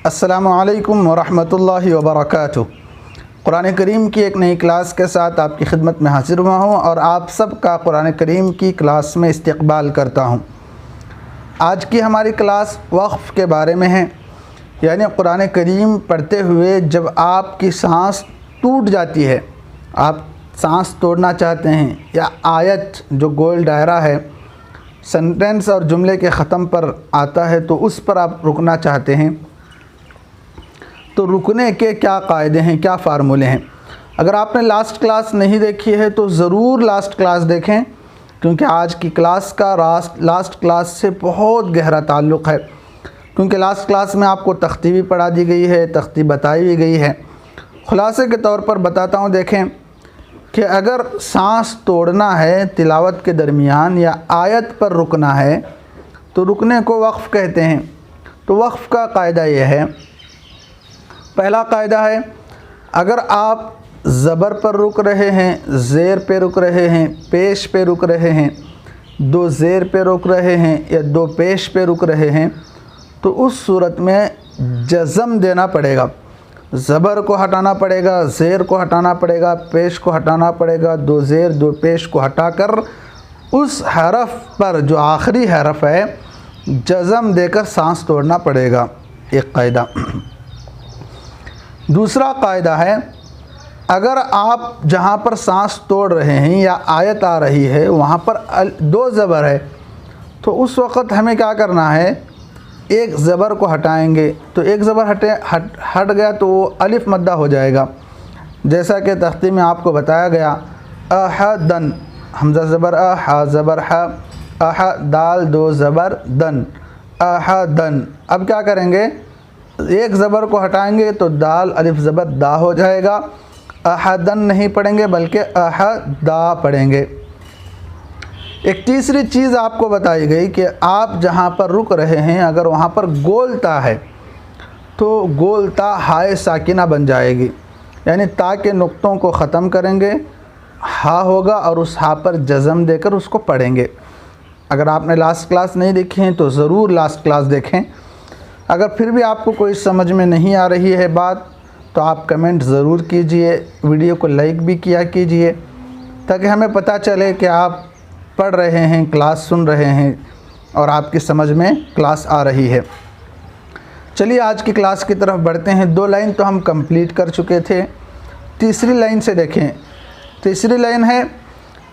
अस्सलामु अलैकुम वरहमतुल्लाहि वबरकातुहू। कुरान करीम की एक नई क्लास के साथ आपकी खिदमत में हाजिर हुआ हूँ और आप सब का कुरान करीम की क्लास में इस्तकबाल करता हूँ। आज की हमारी क्लास वक्फ़ के बारे में है, यानी कुरान करीम पढ़ते हुए जब आपकी सांस टूट जाती है, आप सांस तोड़ना चाहते हैं या आयत जो गोल दायरा है सेंटेंस और जुमले के ख़त्म पर आता है तो उस पर आप रुकना चाहते हैं, तो रुकने के क्या क़ायदे हैं, क्या फ़ार्मूले हैं। अगर आपने लास्ट क्लास नहीं देखी है तो ज़रूर लास्ट क्लास देखें, क्योंकि आज की क्लास का लास्ट क्लास से बहुत गहरा ताल्लुक़ है। क्योंकि लास्ट क्लास में आपको तख्ती भी पढ़ा दी गई है, तख्ती बताई भी गई है। ख़ुलासे के तौर पर बताता हूँ, देखें कि अगर सांस तोड़ना है तिलावत के दरमियान या आयत पर रुकना है तो रुकने को वक्फ़ कहते हैं। तो वक्फ़ का क़ायदा यह है, पहला क़ायदा है, अगर आप ज़बर पर रुक रहे हैं, ज़ेर पे रुक रहे हैं, पेश पे रुक रहे हैं, दो ज़ेर पे रुक रहे हैं या दो पेश पे रुक रहे हैं, तो उस सूरत में जज़म देना पड़ेगा। ज़बर को हटाना पड़ेगा, ज़ेर को हटाना पड़ेगा, पेश को हटाना पड़ेगा, दो ज़ेर दो पेश को हटाकर उस हरफ पर जो आखिरी हरफ है जज़म देकर सांस तोड़ना पड़ेगा। एक क़ायदा। दूसरा क़ायदा है, अगर आप जहाँ पर सांस तोड़ रहे हैं या आयत आ रही है वहाँ पर दो ज़बर है, तो उस वक़्त हमें क्या करना है, एक ज़बर को हटाएंगे। तो एक ज़बर हट गया तो वो अलिफ मद्दा हो जाएगा, जैसा कि तख्ती में आपको बताया गया। अहदन, हमज़ा ज़बर अ, हा ज़बर ह, अह दाल दो ज़बर दन, अहदन। अब क्या करेंगे, एक ज़बर को हटाएंगे तो दाल अलिफ ज़बर दा हो जाएगा। अहदन नहीं पढ़ेंगे बल्कि अहदा पढ़ेंगे। एक तीसरी चीज़ आपको बताई गई कि आप जहाँ पर रुक रहे हैं अगर वहाँ पर गोलता है तो गोलता हाय साकिना बन जाएगी, यानी ता के नुक्तों को ख़त्म करेंगे, हा होगा और उस हा पर जज़म देकर उसको पढ़ेंगे। अगर आपने लास्ट क्लास नहीं देखी है तो ज़रूर लास्ट क्लास देखें। अगर फिर भी आपको कोई समझ में नहीं आ रही है बात तो आप कमेंट ज़रूर कीजिए, वीडियो को लाइक भी किया कीजिए, ताकि हमें पता चले कि आप पढ़ रहे हैं, क्लास सुन रहे हैं और आपकी समझ में क्लास आ रही है। चलिए आज की क्लास की तरफ बढ़ते हैं। दो लाइन तो हम कंप्लीट कर चुके थे, तीसरी लाइन से देखें। तीसरी लाइन है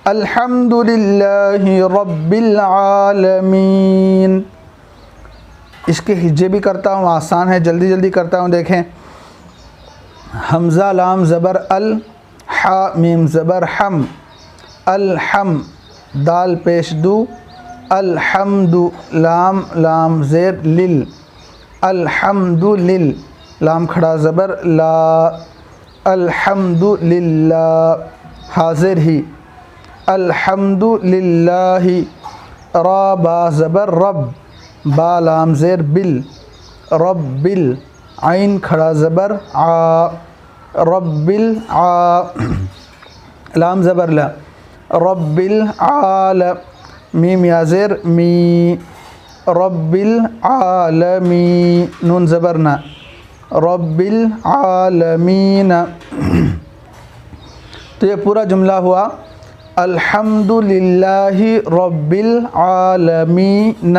अल्हम्दुलिल्लाहि रब्बिल आलमीन। इसके हिज्जे भी करता हूँ, आसान है, जल्दी जल्दी करता हूँ। देखें, हमज़ा लाम ज़बर अल, हा मीम ज़बर हम, अलहम दाल पेश दू, अलहम्दु लाम लाम ज़ेर लिल, अलहम्दु लिल लाम खड़ा ज़बर ला, अलहम्दु लिल्लाह हाज़िर ही, अलहम्दु लिल्लाहि रा बा ज़बर रब, बा लाम ज़ेर बिल, रब्बिल आइन खड़ा ज़बर आ, रब्बिल आ लाम ज़बर ला, रब्बिल आल मीम या ज़ेर मी, रब्बिल आलमी नून ज़बर ना, रब्बिल आलमीन। तो ये पूरा जुमला हुआ अल्हम्दुलिल्लाहि रब्बिल आलमीन।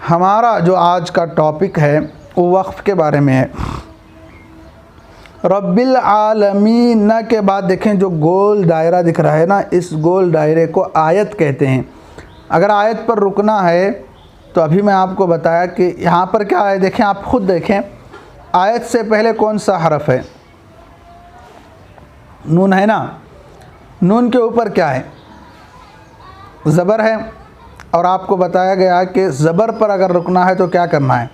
हमारा जो आज का टॉपिक है वो वक्फ़ के बारे में है। रब्बिल आलमीन के बाद देखें जो गोल दायरा दिख रहा है ना, इस गोल दायरे को आयत कहते हैं। अगर आयत पर रुकना है तो अभी मैं आपको बताया कि यहाँ पर क्या है, देखें, आप ख़ुद देखें, आयत से पहले कौन सा हरफ है, नून है ना। नून के ऊपर क्या है, ज़बर है। और आपको बताया गया कि ज़बर पर अगर रुकना है तो क्या करना है,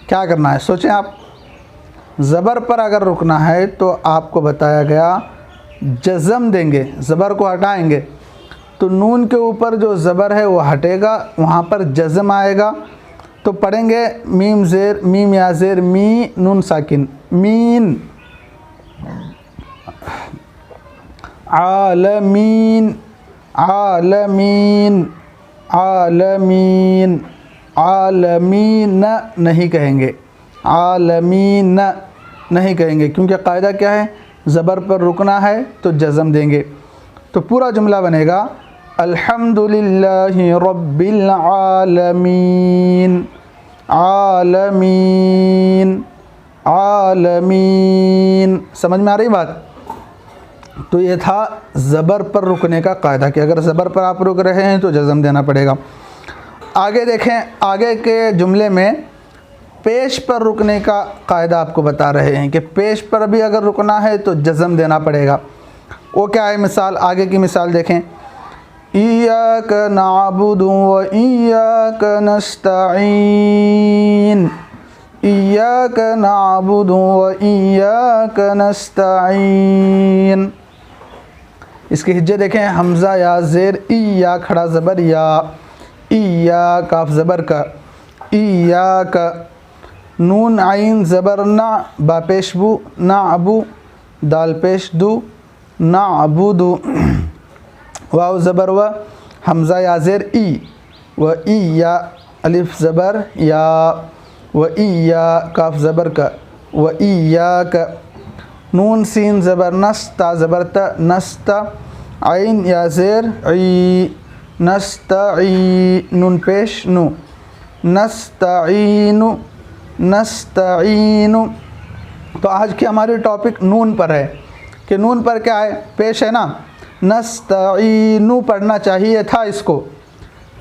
क्या करना है, सोचें आप। ज़बर पर अगर रुकना है तो आपको बताया गया जज़म देंगे, ज़बर को हटाएंगे तो नून के ऊपर जो ज़बर है वो हटेगा, वहाँ पर जज़म आएगा। तो पढ़ेंगे मीम ज़ेर मीम या ज़ेर मी नून साकिन मीन, आलमीन आलमीन आलमीन, आलमीन नहीं कहेंगे, आलमीन नहीं कहेंगे, क्योंकि कायदा क्या है, ज़बर पर रुकना है तो जज़म देंगे। तो पूरा जुमला बनेगा अल्हम्दुलिल्लाहि रब्बिल आलमीन, आलमीन, आलमीन। समझ में आ रही बात? तो ये था ज़बर पर रुकने का कायदा कि अगर ज़बर पर आप रुक रहे हैं तो जज़म देना पड़ेगा। आगे देखें, आगे के जुमले में पेश पर रुकने का कायदा आपको बता रहे हैं कि पेश पर भी अगर रुकना है तो जज़म देना पड़ेगा। वो क्या है मिसाल, आगे की मिसाल देखें, इय्याक नअबुदु व इय्याक नस्तईन, इय्याक नअबुदु व इय्याक नस्तईन। इसके हिज्जे देखें, हमज़ा या ज़ेर, इया खड़ा ज़बर या, इया काफ ज़बर का, इया का, नून आइन ज़बर ना, बा पेश बू, ना अबू, दाल पेश दू, ना अबूदू, वाव ज़बर व, हमज़ा या ज़ेर ई, व इया अलिफ ज़बर या, व इया काफ ज़बर का, व इया का, नून सीन ज़बर नस, ता ज़बर त, नस्ता, आइन या ज़ेर ई, नस्तई, नून पेश नु, नस्तईनु, नस्तईनु। तो आज की हमारी टॉपिक नून पर है कि नून पर क्या है, पेश है ना, नस्तईनु पढ़ना चाहिए था इसको,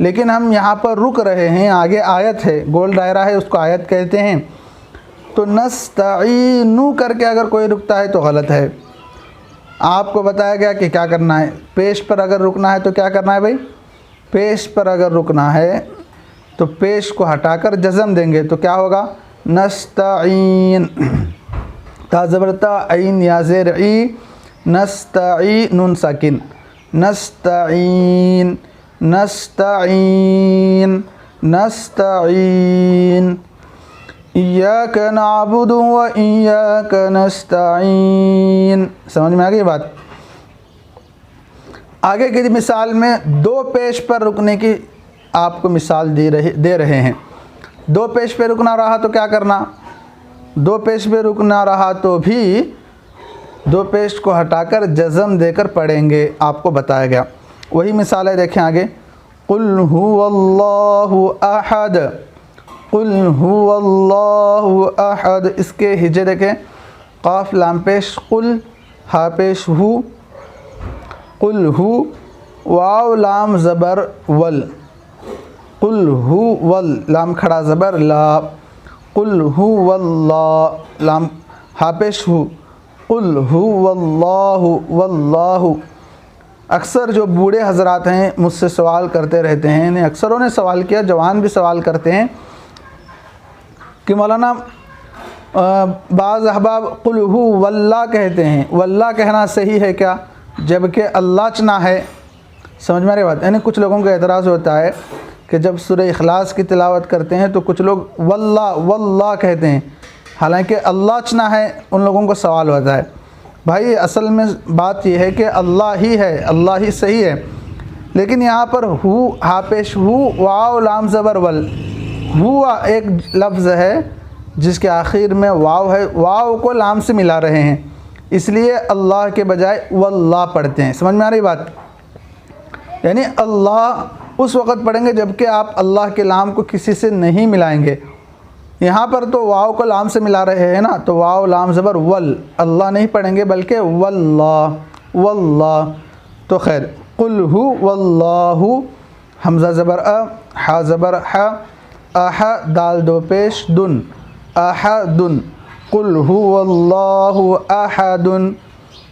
लेकिन हम यहाँ पर रुक रहे हैं, आगे आयत है, गोल दायरा है, उसको आयत कहते हैं। तो नस्तईनु करके अगर कोई रुकता है तो गलत है। आपको बताया गया कि क्या करना है, पेश पर अगर रुकना है तो क्या करना है भाई, पेश पर अगर रुकना है तो पेश को हटाकर जज़म देंगे। तो क्या होगा, नस्तईन, ता ज़बर ता, आइन या ज़ेर ई, नस्तई, नून साकिन, नस्तईन, नस्तईन, नस्तईन, इय्याक नअबुदु व इय्याक नस्तईन। समझ में आ गई बात? आगे की मिसाल में दो पेश पर रुकने की आपको मिसाल दे रहे हैं। दो पेश पे रुकना रहा तो क्या करना, दो पेश पे रुकना रहा तो भी दो पेश को हटाकर जज़म देकर पढ़ेंगे, आपको बताया गया। वही मिसाल है, देखें आगे, कुल हुवल्लाहु अहद, कुल हुवल्लाहु अहद। इसके हिज्जे देखें, काफ लाम पेश कुल, हा पेश हु, कुल हु, वाव लाम ज़बर वल, कुल हु वल, लाम खड़ा ज़बर ला, कुल हु वल्ला, लाम हा पेश हु, कुल हु वल्लाहु, वल्लाहु। अक्सर जो बूढ़े हजरात हैं मुझसे सवाल करते रहते हैं, इन्हें अक्सरों ने सवाल किया, जवान भी सवाल करते हैं कि मौलाना बाज़ अहबाब कुल हु वल्ला कहते हैं, वल्ला कहना सही है क्या, जबकि अल्लाह चना है। समझ में आ रही बात? यानी कुछ लोगों का एतराज़ होता है कि जब सूरह इखलास की तिलावत करते हैं तो कुछ लोग वल्ला वल्ला कहते हैं, हालांकि अल्लाह चना है, उन लोगों को सवाल होता है। भाई असल में बात यह है कि अल्लाह ही है, अल्लाह ही सही है, लेकिन यहाँ पर हु हा पेश हु, वाव लाम ज़बर वल, हुआ एक लफ्ज़ है जिसके आखिर में वाव है, वाव को लाम से मिला रहे हैं, इसलिए अल्लाह के बजाय वल्लाह पढ़ते हैं। समझ में आ रही बात? यानी अल्लाह उस वक़्त पढ़ेंगे जबकि आप अल्लाह के लाम को किसी से नहीं मिलाएंगे। यहाँ पर तो वाव को लाम से मिला रहे हैं ना, तो वाव लाम ज़बर वल, अल्लाह नहीं पढ़ेंगे बल्कि वल्लाह, वल्लाह। तो खैर, कुल हु वल्लाहु, हमज़ा ज़बर अ, हा ज़बर हा, अह दाल दो पेश दुन, अहदुन, कुल हुवल्लाहु अहदुन,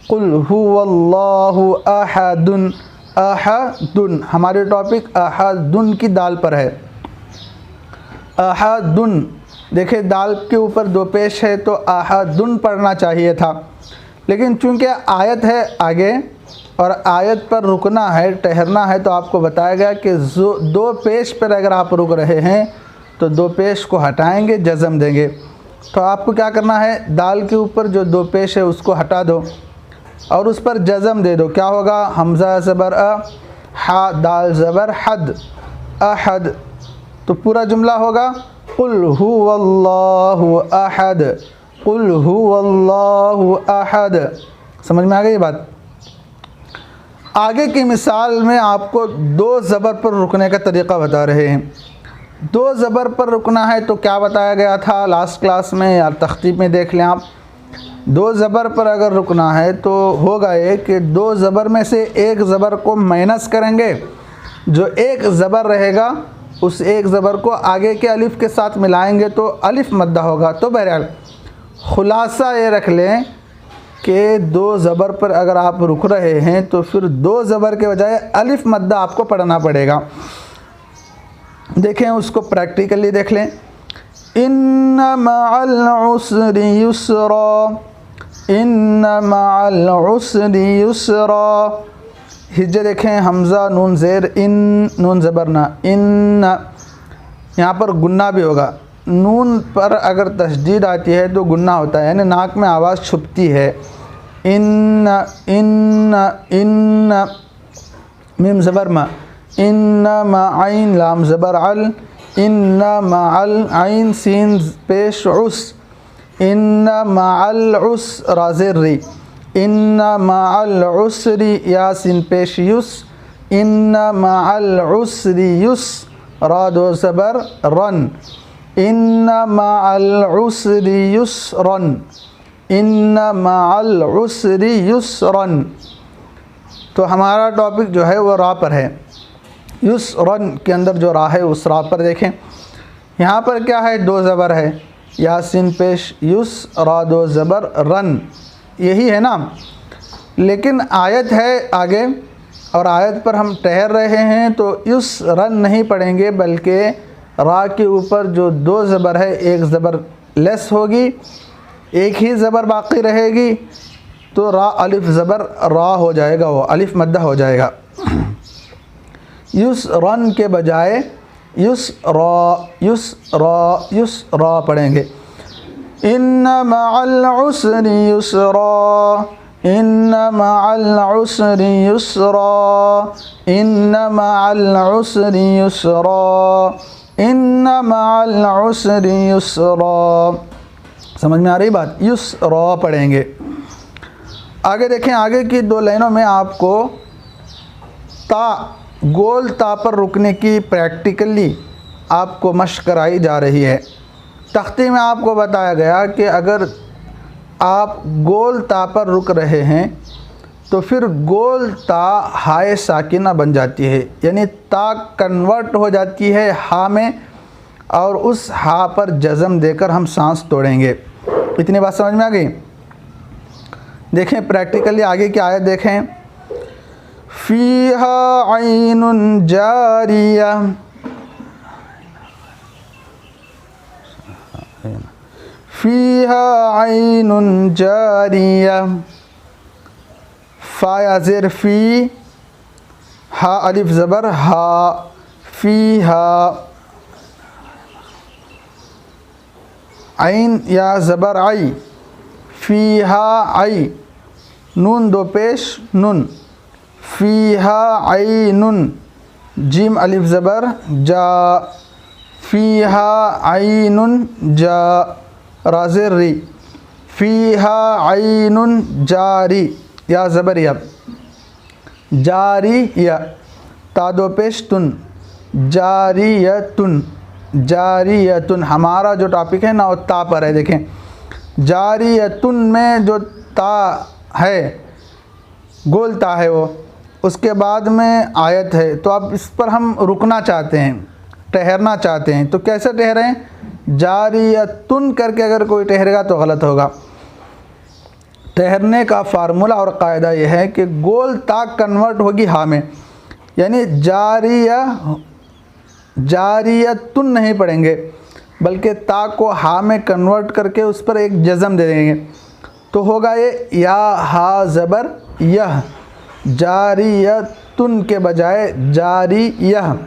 कुल हुवल्लाहु अहदुन, अहदुन। हमारे टॉपिक अहदुन की दाल पर है। अहदुन, देखिए दाल के ऊपर दो पेश है तो अहदुन पढ़ना चाहिए था, लेकिन चूंकि आयत है आगे और आयत पर रुकना है, ठहरना है, तो आपको बताया गया कि दो पेश पर अगर आप रुक रहे हैं तो दो पेश को हटाएंगे, जज़म देंगे। तो आपको क्या करना है, दाल के ऊपर जो दो पेश है उसको हटा दो और उस पर जज़म दे दो। क्या होगा, हमज़ा ज़बर अ, हा दाल ज़बर हद, अहद। तो पूरा जुमला होगा कुल हुवल्लाहु अहद, कुल हुवल्लाहु अहद। समझ में आ गई ये बात। आगे की मिसाल में आपको दो ज़बर पर रुकने का तरीक़ा बता रहे हैं। दो ज़बर पर रुकना है तो क्या बताया गया था लास्ट क्लास में या तख्ती में देख लें आप। दो ज़बर पर अगर रुकना है तो होगा ये कि दो ज़बर में से एक ज़बर को माइनस करेंगे, जो एक ज़बर रहेगा उस एक ज़बर को आगे के अलिफ़ के साथ मिलाएंगे तो अलिफ़ मद्दा होगा। तो बहरहाल ख़ुलासा ये रख लें कि दो ज़बर पर अगर आप रुक रहे हैं तो फिर दो ज़बर के बजाय अलिफ़ मद्दा आपको पढ़ना पड़ेगा। देखें उसको प्रैक्टिकली देख लें। इन्ना मअल उसरि युस्रा, इन्ना मअल उसरि युस्रा। हिज्जे देखें, हमज़ा नून ज़ेर, इन नून ज़बर ना, इन। यहाँ पर गुन्ना भी होगा। नून पर अगर तशदीद आती है तो गुन्ना होता है, यानी नाक में आवाज़ छुपती है। इन इन इन, मीम ज़बर मा, इन आइन लाम ज़बर अल, इन मअल आइन सीन पेश उस, इन मअल उस राज़ेर री, इन मअल उसरी यासिन पेश युस, इन मअल उसरी युस रा दो ज़बर रन, इन मअल उसरी युसरन, इन मअल उसरी युसरन। तो हमारा टॉपिक जो है वो रा पर है। युसरन के अंदर जो रा है उस रा पर देखें। यहाँ पर क्या है, दो ज़बर है, यासिन पेश युस रा दो ज़बर रन, यही है ना। लेकिन आयत है आगे और आयत पर हम ठहर रहे हैं तो युस रन नहीं पढ़ेंगे, बल्कि रा के ऊपर जो दो ज़बर है एक ज़बर लेस होगी, एक ही ज़बर बाकी रहेगी, तो रा अलिफ ज़बर रा हो जाएगा, वो अलिफ मद्दा हो जाएगा। युस रन के बजाय युस रा पढ़ेंगे। इन्ना मअल उसरि युस्रा, इन्ना मअल उसरि युस्रा, इन्ना मअल उसरि युस्रा, इन्ना मअल उसरि युस्रा। समझ में आ रही बात। युस्रा पढ़ेंगे। आगे देखें, आगे की दो लाइनों में आपको ता, गोल ता पर रुकने की प्रैक्टिकली आपको मशक कराई जा रही है। तख्ती में आपको बताया गया कि अगर आप गोल ता पर रुक रहे हैं तो फिर गोल ता हाय साकिना बन जाती है, यानी ता कन्वर्ट हो जाती है हा में, और उस हा पर जज़म देकर हम सांस तोड़ेंगे। इतनी बात समझ में आ गई। देखें प्रैक्टिकली आगे की आयत देखें। फ़ीहा ऐनुन जारिया, फ़ीहा ऐनुन जारिया, फ़ा या ज़ेर फ़ी, हा अलिफ ज़बर हा, फ़ीहा, ऐन या ज़बर आई, फ़ीहा आई, नून दो पेश नुन, फ़ीहा ऐनुन, जीम अलिफ ज़बर जा, फ़ीहा ऐनुन जा, राज़ेर री, फ़ीहा ऐनुन जारी, या ज़बरिया, जारी या, तादो पेश तुन, जारियतुन, जारियतुन। हमारा जो टॉपिक है ना वो ता पर है। देखें जारियतुन में जो ता है गोल ता है वो, उसके बाद में आयत है, तो अब इस पर हम रुकना चाहते हैं, ठहरना चाहते हैं, तो कैसे ठहरें? जारियतुन करके अगर कोई ठहरेगा तो गलत होगा। ठहरने का फार्मूला और कायदा यह है कि गोल ता कन्वर्ट होगी हा में, यानी जारियतुन नहीं पढ़ेंगे, बल्कि ता को हा में कन्वर्ट करके उस पर एक जज़म दे देंगे, तो होगा ये या हा ज़बर यह, जारियतुन के बजाय जारियह,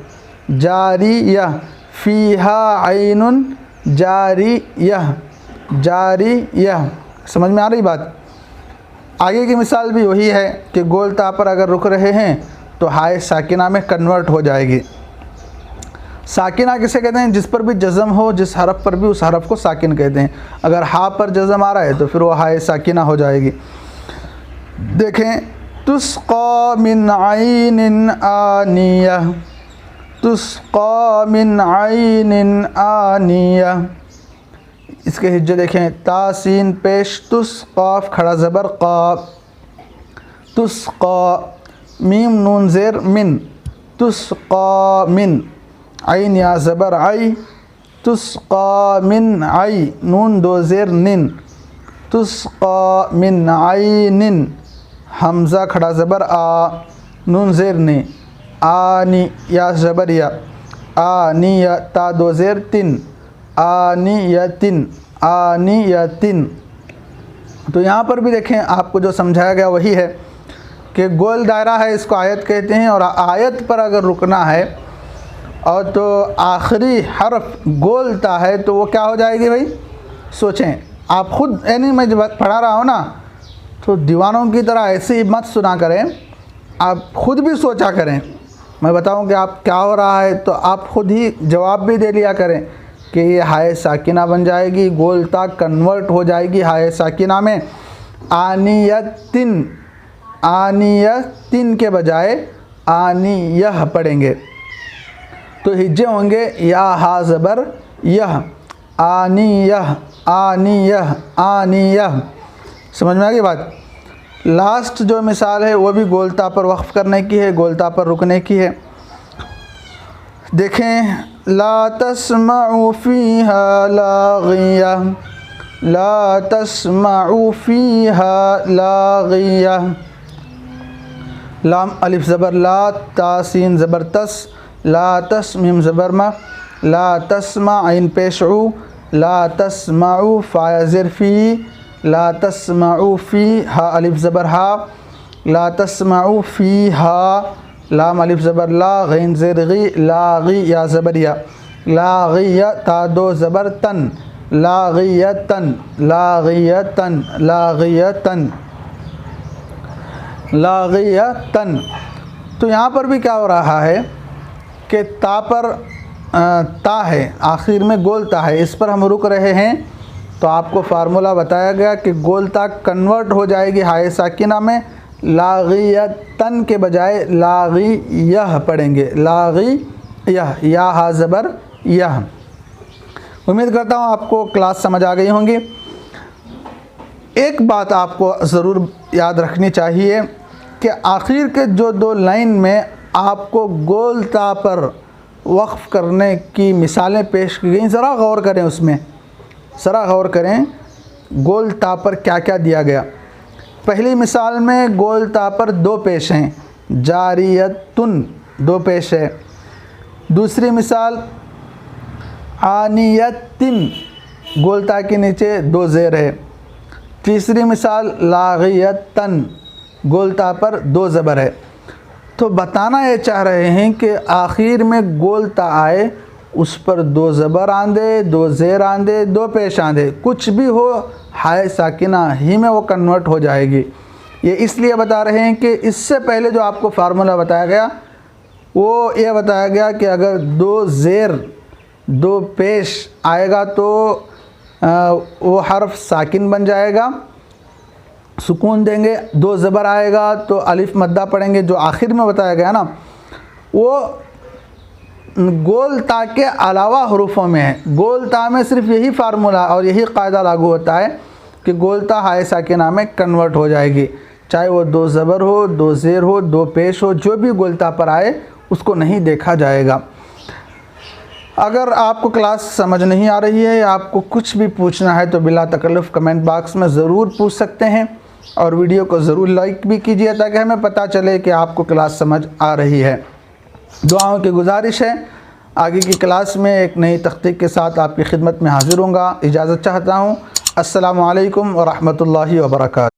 जारियह, फ़ीहा ऐनुन जारियह, जारियह। समझ में आ रही बात। आगे की मिसाल भी वही है कि गोल ता पर अगर रुक रहे हैं तो हाय साकिना में कन्वर्ट हो जाएगी। साकिना किसे कहते हैं? जिस पर भी जज़म हो, जिस हरफ पर भी, उस हरफ को साकिन कहते हैं। अगर हा पर जज़म आ रहा है तो फिर वो हाय साकिना हो जाएगी। देखें, तुस्क़ा मिन आइनिन आनियह, तुस्क़ा मिन आइनिन आनियह। इसके हिज्जे देखें, तासीन पेश, तुस क़ाफ़ खड़ा ज़बर क़ा, तुस्क़ा, मीम नून ज़ेर मिन, तुस्क़ा मिन, आइन या ज़बर आई, तुस्क़ा मिन आई, नून दो ज़ेर निन, तुस्क़ा मिन आइनिन, हमज़ा खड़ा ज़बर आ, नून ज़ेर ने, आनी या ज़बर या, आनिया ता दो ज़ेर तिन, आनियतिन, आनियतिन। तो यहाँ पर भी देखें, आपको जो समझाया गया वही है कि गोल दायरा है, इसको आयत कहते हैं। और आयत पर अगर रुकना है और तो आखिरी हर्फ गोलता है तो वो क्या हो जाएगी भाई? सोचें आप खुद, यानी मैं जब पढ़ा रहा हूँ ना, तो दीवानों की तरह ऐसे ही मत सुना करें, आप खुद भी सोचा करें। मैं बताऊँ कि आप क्या हो रहा है तो आप खुद ही जवाब भी दे लिया करें कि ये हाय साकिना बन जाएगी, गोलता कन्वर्ट हो जाएगी हाय साकिना में। आनियतिन, आनियतिन के बजाय आनियह पढ़ेंगे तो हिज्जे होंगे या हा ज़बर यह, आनियह, आनियह, आनियह। समझ में आ गई बात? लास्ट जो मिसाल है वो भी गोलता पर वक्फ़ करने की है, गोलता पर रुकने की है। देखें, ला तस्मउ फ़ीहा लाग़िया, ला तस्मउ फ़ीहा लाग़िया, लाम अलिफ ज़बर ला, तासीन ज़बर तस, ला तस मीम ज़बर मा, ला तस्मा आइन पेशउ, ला तस्मउ फ़ा ज़ेर फ़ी, ला तस्मउ फ़ी हा अलिफ ज़बर हा, ला तस्मउ फ़ीहा, लाम अलिफ ज़बर ला, गैन ज़ेर गी, लागी या ज़बर या, लागिया ता दो ज़बर तन, लागियतन, लागियतन, लागियतन, लागियतन। तो यहाँ पर भी क्या हो रहा है कि ता पर ता है, आखिर में गोलता है, इस पर हम रुक रहे हैं। तो आपको फार्मूला बताया गया कि गोलता कन्वर्ट हो जाएगी हाय साकिना में, लागियतन के बजाय लागियह पढ़ेंगे, लागियह, या हा ज़बर यह। उम्मीद करता हूँ आपको क्लास समझ आ गई होंगी। एक बात आपको ज़रूर याद रखनी चाहिए कि आखिर के जो दो लाइन में आपको गोलता पर वक्फ़ करने की मिसालें पेश की गई, ज़रा गौर करें, उसमें ज़रा गौर करें गोलता पर क्या क्या दिया गया। पहली मिसाल में गोलता पर दो पेश हैं, जारियतुन दो पेश है। दूसरी मिसाल आनियतिन, गोलता के नीचे दो ज़ेर है। तीसरी मिसाल लागियतन, गोलता पर दो ज़बर है। तो बताना ये चाह रहे हैं कि आखिर में गोलता आए, उस पर दो ज़बर आंदे, दो ज़ेर आंदे, दो पेश आंदे, कुछ भी हो हाय साकिना ही में वो कन्वर्ट हो जाएगी। ये इसलिए बता रहे हैं कि इससे पहले जो आपको फार्मूला बताया गया वो ये बताया गया कि अगर दो ज़ेर दो पेश आएगा तो वो हर्फ साकिन बन जाएगा, सुकून देंगे। दो ज़बर आएगा तो अलिफ मद्दा पढ़ेंगे, जो आखिर में बताया गया ना, वो गोलता के अलावा हुरूफ़ों में है। गोलता में सिर्फ यही फार्मूला और यही कायदा लागू होता है कि गोलता हाय साकिना में कन्वर्ट हो जाएगी, चाहे वो दो ज़बर हो, दो ज़ेर हो, दो पेश हो, जो भी गोलता पर आए उसको नहीं देखा जाएगा। अगर आपको क्लास समझ नहीं आ रही है या आपको कुछ भी पूछना है तो बिला तकल्लुफ़ कमेंट बॉक्स में ज़रूर पूछ सकते हैं, और वीडियो को ज़रूर लाइक भी कीजिए ताकि हमें पता चले कि आपको क्लास समझ आ रही है। दुआओं की गुजारिश है, आगे की क्लास में एक नई तख्तीक के साथ आपकी खिदमत में हाज़िर होऊंगा। इजाज़त चाहता हूँ। अस्सलामु अलैकुम व रहमतुल्लाहि व बरकातहू।